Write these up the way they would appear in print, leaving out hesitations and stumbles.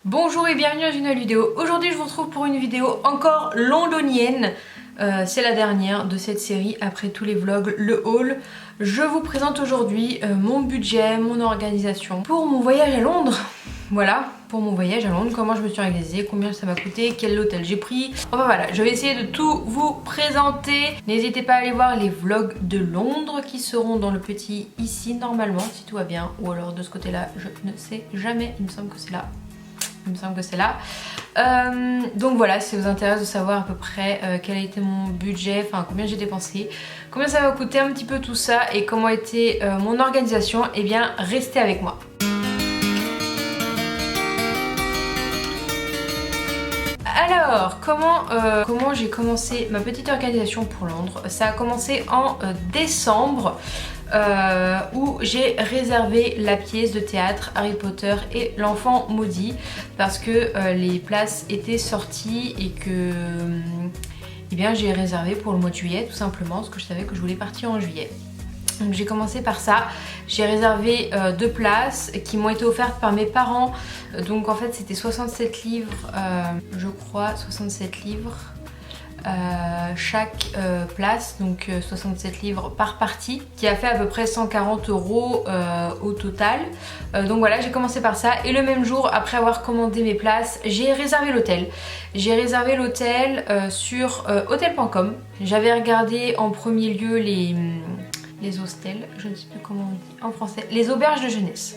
Bonjour et bienvenue dans une nouvelle vidéo. Aujourd'hui je vous retrouve pour une vidéo encore londonienne. C'est la dernière de cette série après tous les vlogs, le haul. Je vous présente aujourd'hui mon budget, mon organisation pour mon voyage à Londres. Voilà, pour mon voyage à Londres, comment je me suis organisée, combien ça m'a coûté, quel hôtel j'ai pris. Enfin voilà, je vais essayer de tout vous présenter. N'hésitez pas à aller voir les vlogs de Londres qui seront dans le petit ici normalement, si tout va bien. Ou alors de ce côté-là, je ne sais jamais, il me semble que c'est là. Il me semble que c'est là. Donc voilà, si ça vous intéresse de savoir à peu près quel a été mon budget, enfin combien j'ai dépensé, combien ça va coûter un petit peu tout ça et comment a été mon organisation, eh bien restez avec moi. Alors, comment j'ai commencé ma petite organisation pour Londres? Ça a commencé en décembre. Où j'ai réservé la pièce de théâtre Harry Potter et l'enfant maudit parce que les places étaient sorties et que eh bien j'ai réservé pour le mois de juillet tout simplement parce que je savais que je voulais partir en juillet. Donc j'ai commencé par ça, j'ai réservé 2 places qui m'ont été offertes par mes parents. Donc en fait c'était 67 livres, je crois 67 livres. Chaque place, donc 67 livres par partie, qui a fait à peu près 140 € au total. Donc voilà, j'ai commencé par ça et le même jour, après avoir commandé mes places, j'ai réservé l'hôtel. J'ai réservé l'hôtel sur hotel.com. J'avais regardé en premier lieu les hostels, je ne sais plus comment on dit en français, les auberges de jeunesse.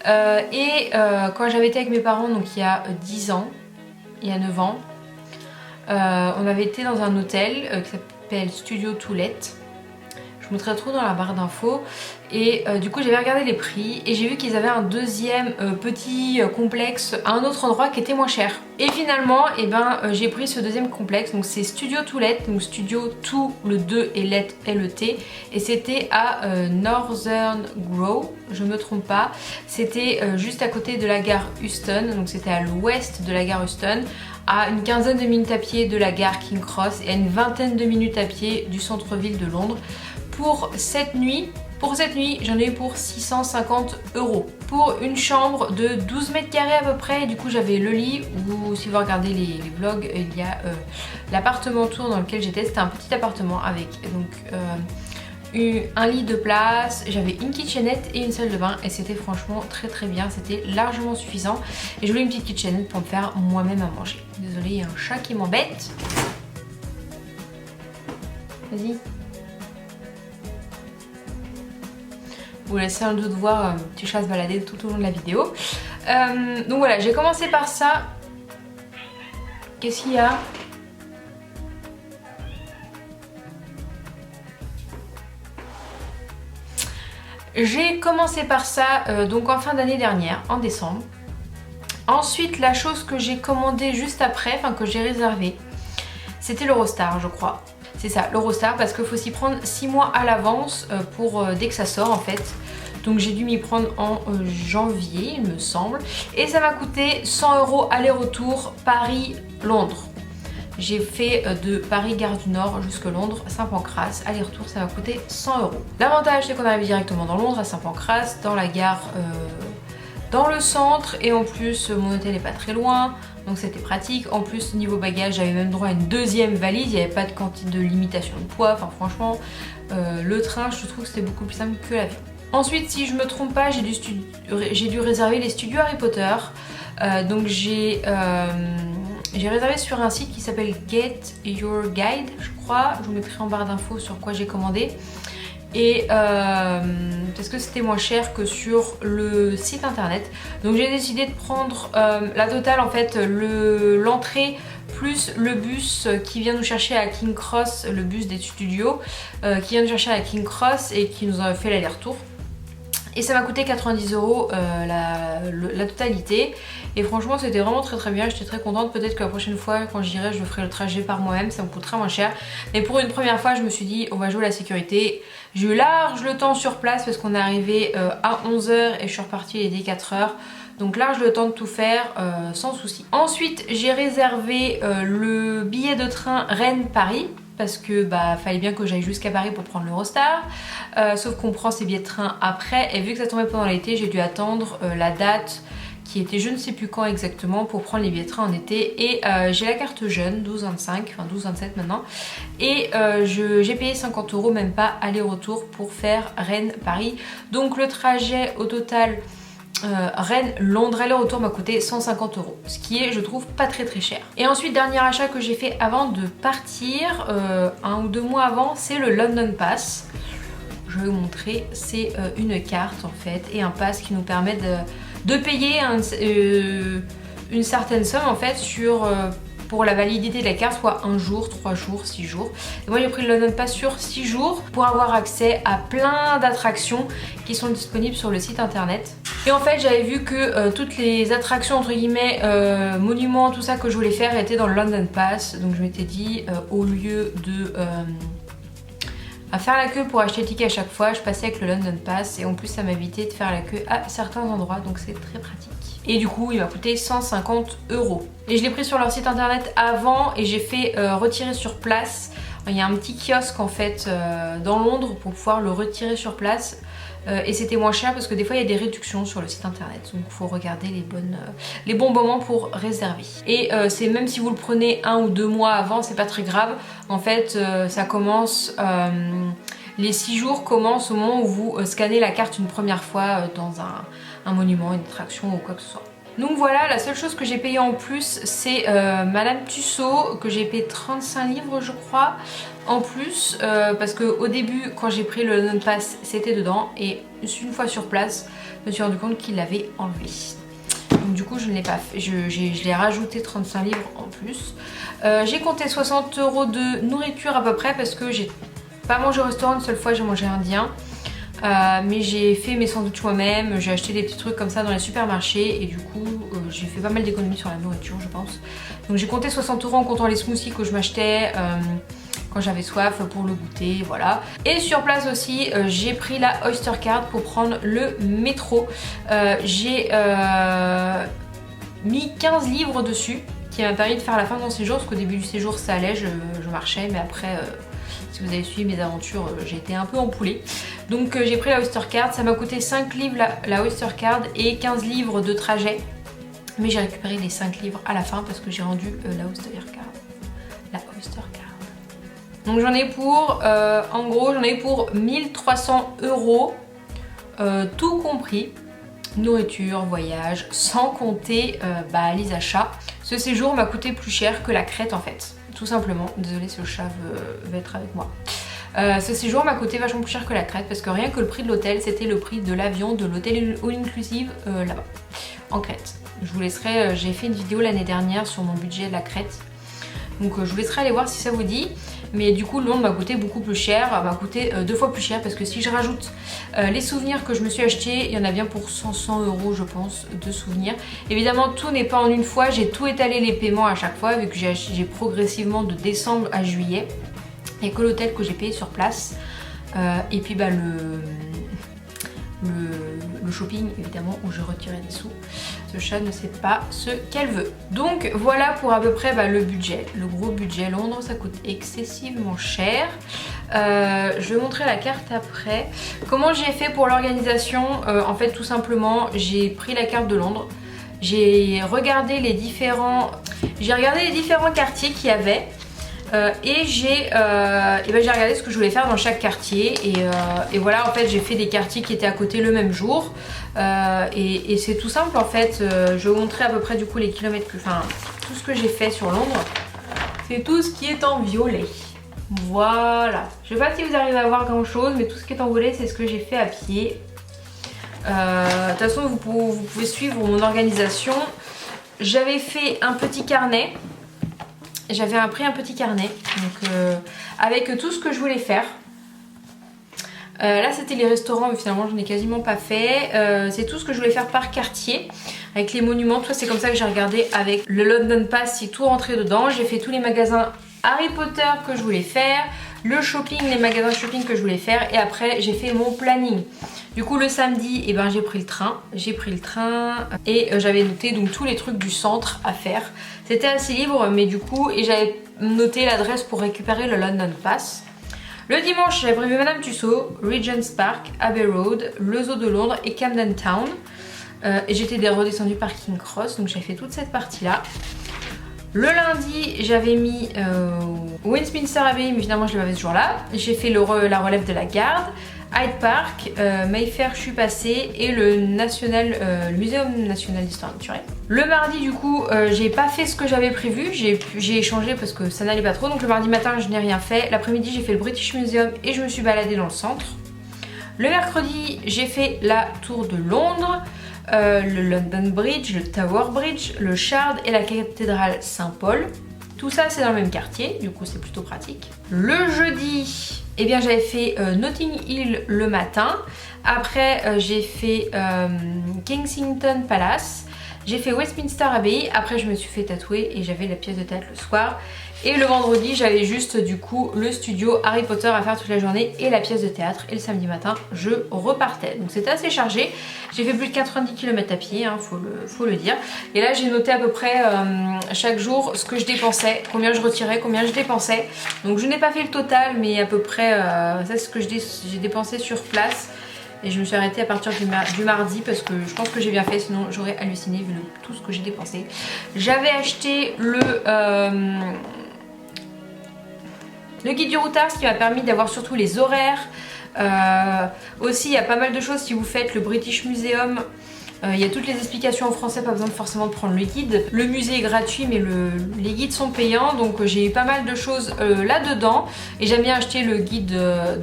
Quand j'avais été avec mes parents, donc il y a 10 ans, il y a 9 ans, on avait été dans un hôtel qui s'appelle Studio Toilette. Je vous mettrai trop dans la barre d'infos. Et du coup j'avais regardé les prix et j'ai vu qu'ils avaient un deuxième petit complexe à un autre endroit qui était moins cher. Et finalement j'ai pris ce deuxième complexe, donc c'est Studio Toilette, donc Studio tout le 2 et L-E-T, et c'était à Northern Grove, je me trompe pas. C'était juste à côté de la gare Euston, donc c'était à l'ouest de la gare Euston, à une quinzaine de minutes à pied de la gare King Cross et à une vingtaine de minutes à pied du centre-ville de Londres. Pour cette nuit, j'en ai eu pour 650 €. Pour une chambre de 12 mètres carrés à peu près, et du coup j'avais le lit, ou si vous regardez les vlogs, il y a l'appartement tour dans lequel j'étais. C'était un petit appartement avec un lit de place, j'avais une kitchenette et une salle de bain et c'était franchement très très bien, c'était largement suffisant. Et je voulais une petite kitchenette pour me faire moi-même à manger. Désolée, il y a un chat qui m'embête. Vas-y. Vous laissez un doute voir un petit chat se balader tout au long de la vidéo. Donc voilà, j'ai commencé par ça. Qu'est-ce qu'il y a ? J'ai commencé par ça donc en fin d'année dernière, en décembre. Ensuite, la chose que j'ai commandée juste après, enfin que j'ai réservée, c'était l'Eurostar, je crois. C'est ça, l'Eurostar, parce qu'il faut s'y prendre 6 mois à l'avance pour dès que ça sort en fait. Donc j'ai dû m'y prendre en janvier, il me semble. Et ça m'a coûté 100 € aller-retour Paris-Londres. J'ai fait de Paris-Gare du Nord jusque Londres, Saint-Pancras, aller-retour ça m'a coûté 100 €. L'avantage c'est qu'on arrive directement dans Londres, à Saint-Pancras, dans la gare, dans le centre, et en plus mon hôtel est pas très loin, donc c'était pratique. En plus niveau bagage j'avais même droit à une deuxième valise, il n'y avait pas de limitation de poids, enfin franchement le train je trouve que c'était beaucoup plus simple que l'avion. Ensuite si je me trompe pas j'ai dû réserver les studios Harry Potter, donc j'ai réservé sur un site qui s'appelle Get Your Guide, je crois. Je vous mettrai en barre d'infos sur quoi j'ai commandé. Et parce que c'était moins cher que sur le site internet. Donc j'ai décidé de prendre la totale en fait, l'entrée plus le bus qui vient nous chercher à King Cross, le bus des studios qui vient nous chercher à King Cross et qui nous a fait l'aller-retour. Et ça m'a coûté 90 € la totalité. Et franchement c'était vraiment très très bien, j'étais très contente. Peut-être que la prochaine fois quand j'irai je ferai le trajet par moi-même, ça me coûtera moins cher. Mais pour une première fois je me suis dit on va jouer la sécurité. J'ai eu large le temps sur place parce qu'on est arrivé à 11 h et je suis repartie il était 4 h. Donc large le temps de tout faire sans souci. Ensuite j'ai réservé le billet de train Rennes-Paris. Parce que fallait bien que j'aille jusqu'à Paris pour prendre l'Eurostar, sauf qu'on prend ces billets de train après, et vu que ça tombait pendant l'été, j'ai dû attendre la date qui qui était je ne sais plus quand exactement pour prendre les billets de train en été. Et j'ai la carte jeune, 12,25, enfin 12,27 maintenant. Et j'ai payé 50 €, même pas aller-retour pour faire Rennes-Paris. Donc le trajet au total Rennes-Londres aller-retour m'a coûté 150 €, ce qui est je trouve pas très cher. Et ensuite dernier achat que j'ai fait avant de partir, 1 ou 2 mois avant, c'est le London Pass. Je vais vous montrer, c'est une carte en fait et un pass qui nous permet de payer une certaine somme en fait pour la validité de la carte, soit 1 jour, 3 jours, 6 jours. Et moi j'ai pris le London Pass sur 6 jours pour avoir accès à plein d'attractions qui sont disponibles sur le site internet. Et en fait j'avais vu que toutes les attractions entre guillemets, monuments, tout ça que je voulais faire étaient dans le London Pass. Donc je m'étais dit au lieu de à faire la queue pour acheter le ticket à chaque fois, je passais avec le London Pass et en plus ça m'évitait de faire la queue à certains endroits, donc c'est très pratique. Et du coup il m'a coûté 150 €. Et je l'ai pris sur leur site internet avant et j'ai fait retirer sur place. Il y a un petit kiosque en fait dans Londres pour pouvoir le retirer sur place. Et c'était moins cher parce que des fois il y a des réductions sur le site internet, donc il faut regarder les bons moments pour réserver. Et c'est même si vous le prenez 1 ou 2 mois avant, c'est pas très grave. En fait ça commence, les 6 jours commencent au moment où vous scannez la carte une première fois dans un monument, une attraction ou quoi que ce soit. Donc voilà, la seule chose que j'ai payé en plus c'est Madame Tussauds, que j'ai payé 35 livres je crois en plus, parce qu'au début quand j'ai pris le London Pass c'était dedans et une fois sur place je me suis rendu compte qu'il l'avait enlevé. Donc du coup je ne l'ai pas fait, je l'ai rajouté 35 livres en plus. J'ai compté 60 € de nourriture à peu près parce que j'ai pas mangé au restaurant une seule fois, j'ai mangé indien. Mais j'ai fait mes sandwichs moi-même, j'ai acheté des petits trucs comme ça dans les supermarchés et du coup j'ai fait pas mal d'économies sur la nourriture je pense. Donc j'ai compté 60 € en comptant les smoothies que je m'achetais quand j'avais soif pour le goûter, voilà. Et sur place aussi j'ai pris la Oyster Card pour prendre le métro. J'ai mis 15 livres dessus qui m'a permis de faire la fin de mon séjour parce qu'au début du séjour ça allait, je marchais, mais après si vous avez suivi mes aventures j'ai été un peu empoulée. Donc j'ai pris la Oyster Card, ça m'a coûté 5 livres la Oyster Card et 15 livres de trajet. Mais j'ai récupéré les 5 livres à la fin parce que j'ai rendu la Oyster Card. Donc j'en ai pour, en gros j'en ai pour 1300 €, tout compris. Nourriture, voyage, sans compter les achats. Ce séjour m'a coûté plus cher que la Crète en fait. Tout simplement, désolée si le chat veut être avec moi. Ce séjour m'a coûté vachement plus cher que la Crète parce que rien que le prix de l'hôtel c'était le prix de l'avion, de l'hôtel all inclusive là-bas, en Crète. Je vous laisserai, j'ai fait une vidéo l'année dernière sur mon budget de la Crète. Donc je vous laisserai aller voir si ça vous dit. Mais du coup Londres m'a coûté beaucoup plus cher, m'a coûté 2 fois plus cher parce que si je rajoute les souvenirs que je me suis achetés, il y en a bien pour 100 € je pense de souvenirs. Évidemment tout n'est pas en une fois, j'ai tout étalé les paiements à chaque fois vu que j'ai progressivement de décembre à juillet. Et que l'hôtel que j'ai payé sur place et puis le shopping évidemment où je retirais des sous. Ce chat ne sait pas ce qu'elle veut. Donc voilà pour à peu près le budget, le gros budget. Londres ça coûte excessivement cher. Je vais montrer la carte après. Comment j'ai fait pour l'organisation, en fait tout simplement j'ai pris la carte de Londres. J'ai regardé les différents quartiers qu'il y avait. Et j'ai regardé ce que je voulais faire dans chaque quartier et voilà en fait j'ai fait des quartiers qui étaient à côté le même jour et c'est tout simple en fait. Je vais vous montrer à peu près du coup les kilomètres tout ce que j'ai fait sur Londres. C'est tout ce qui est en violet. Voilà, je sais pas si vous arrivez à voir grand chose mais tout ce qui est en violet c'est ce que j'ai fait à pied. De toute façon vous pouvez suivre mon organisation. J'avais fait un petit carnet. J'avais pris un petit carnet donc, avec tout ce que je voulais faire. Là c'était les restaurants mais finalement j'en ai quasiment pas fait. C'est tout ce que je voulais faire par quartier avec les monuments. Tout ça c'est comme ça que j'ai regardé avec le London Pass, si tout rentrait dedans. J'ai fait tous les magasins Harry Potter que je voulais faire, le shopping, les magasins shopping que je voulais faire et après j'ai fait mon planning. Du coup le samedi j'ai pris le train et j'avais noté donc tous les trucs du centre à faire. C'était assez libre mais du coup et j'avais noté l'adresse pour récupérer le London Pass. Le dimanche j'avais prévu Madame Tussauds, Regent's Park, Abbey Road, le Zoo de Londres et Camden Town. et j'étais redescendue par King Cross, donc j'ai fait toute cette partie là. Le lundi j'avais mis Westminster Abbey, mais finalement je l'avais ce jour là. J'ai fait la relève de la garde, Hyde Park, Mayfair je suis passée et le Muséum National d'Histoire Naturelle. Le mardi du coup j'ai pas fait ce que j'avais prévu, j'ai échangé parce que ça n'allait pas trop, donc le mardi matin je n'ai rien fait. L'après-midi j'ai fait le British Museum et je me suis baladée dans le centre. Le mercredi j'ai fait la tour de Londres, le London Bridge, le Tower Bridge, le Shard et la cathédrale Saint-Paul. Tout ça c'est dans le même quartier, du coup c'est plutôt pratique. Le jeudi, eh bien j'avais fait Notting Hill le matin. Après j'ai fait Kensington Palace. J'ai fait Westminster Abbey. Après je me suis fait tatouer et j'avais la pièce de théâtre le soir. Et le vendredi j'avais juste du coup le studio Harry Potter à faire toute la journée et la pièce de théâtre. Et le samedi matin je repartais. Donc c'était assez chargé. J'ai fait plus de 90 km à pied, hein, faut le dire. Et là j'ai noté à peu près chaque jour ce que je dépensais, combien je retirais, combien je dépensais. Donc je n'ai pas fait le total, mais à peu près ça c'est ce que j'ai dépensé sur place. Et je me suis arrêtée à partir du mardi parce que je pense que j'ai bien fait, sinon j'aurais halluciné vu tout ce que j'ai dépensé. J'avais acheté le guide du routard, ce qui m'a permis d'avoir surtout les horaires. Aussi il y a pas mal de choses si vous faites le British Museum. Il y a toutes les explications en français, pas besoin forcément de prendre le guide. Le musée est gratuit mais les guides sont payants, donc j'ai eu pas mal de choses là-dedans. Et j'aime bien acheter le guide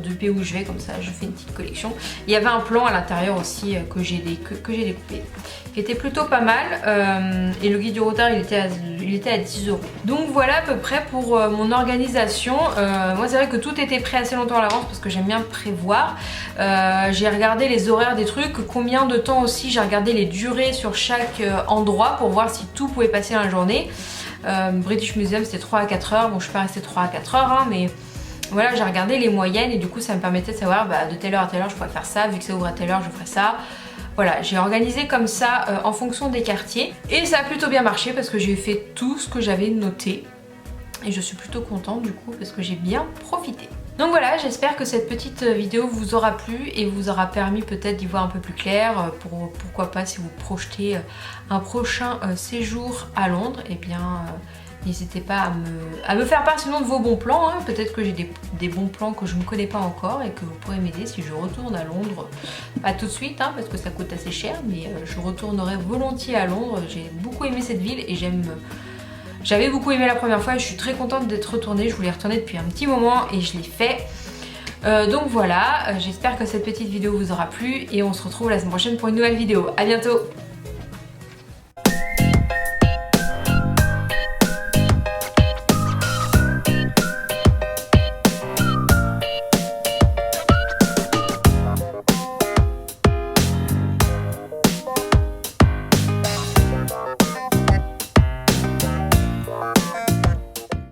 du pays où je vais, comme ça je fais une petite collection. Il y avait un plan à l'intérieur aussi que j'ai découpé, qui était plutôt pas mal. Et le guide du routard il était à 10 €. Donc voilà à peu près pour mon organisation. Moi c'est vrai que tout était prêt assez longtemps à l'avance parce que j'aime bien prévoir. J'ai regardé les horaires des trucs, combien de temps aussi, j'ai regardé les durées sur chaque endroit pour voir si tout pouvait passer dans la journée. British Museum c'était 3 à 4 heures, bon je suis pas restée 3 à 4 heures hein, mais voilà, j'ai regardé les moyennes et du coup ça me permettait de savoir de telle heure à telle heure je pourrais faire ça, vu que ça ouvre à telle heure je ferais ça. Voilà, j'ai organisé comme ça en fonction des quartiers et ça a plutôt bien marché parce que j'ai fait tout ce que j'avais noté et je suis plutôt contente du coup parce que j'ai bien profité. Donc voilà, j'espère que cette petite vidéo vous aura plu et vous aura permis peut-être d'y voir un peu plus clair. Pourquoi pas si vous projetez un prochain séjour à Londres, et bien n'hésitez pas à me faire part sinon de vos bons plans. Hein. Peut-être que j'ai des bons plans que je ne connais pas encore et que vous pourrez m'aider si je retourne à Londres. Pas tout de suite hein, parce que ça coûte assez cher, mais je retournerai volontiers à Londres. J'ai beaucoup aimé cette ville et j'avais beaucoup aimé la première fois et je suis très contente d'être retournée. Je voulais y retourner depuis un petit moment et je l'ai fait. Donc voilà, j'espère que cette petite vidéo vous aura plu et on se retrouve la semaine prochaine pour une nouvelle vidéo. À bientôt!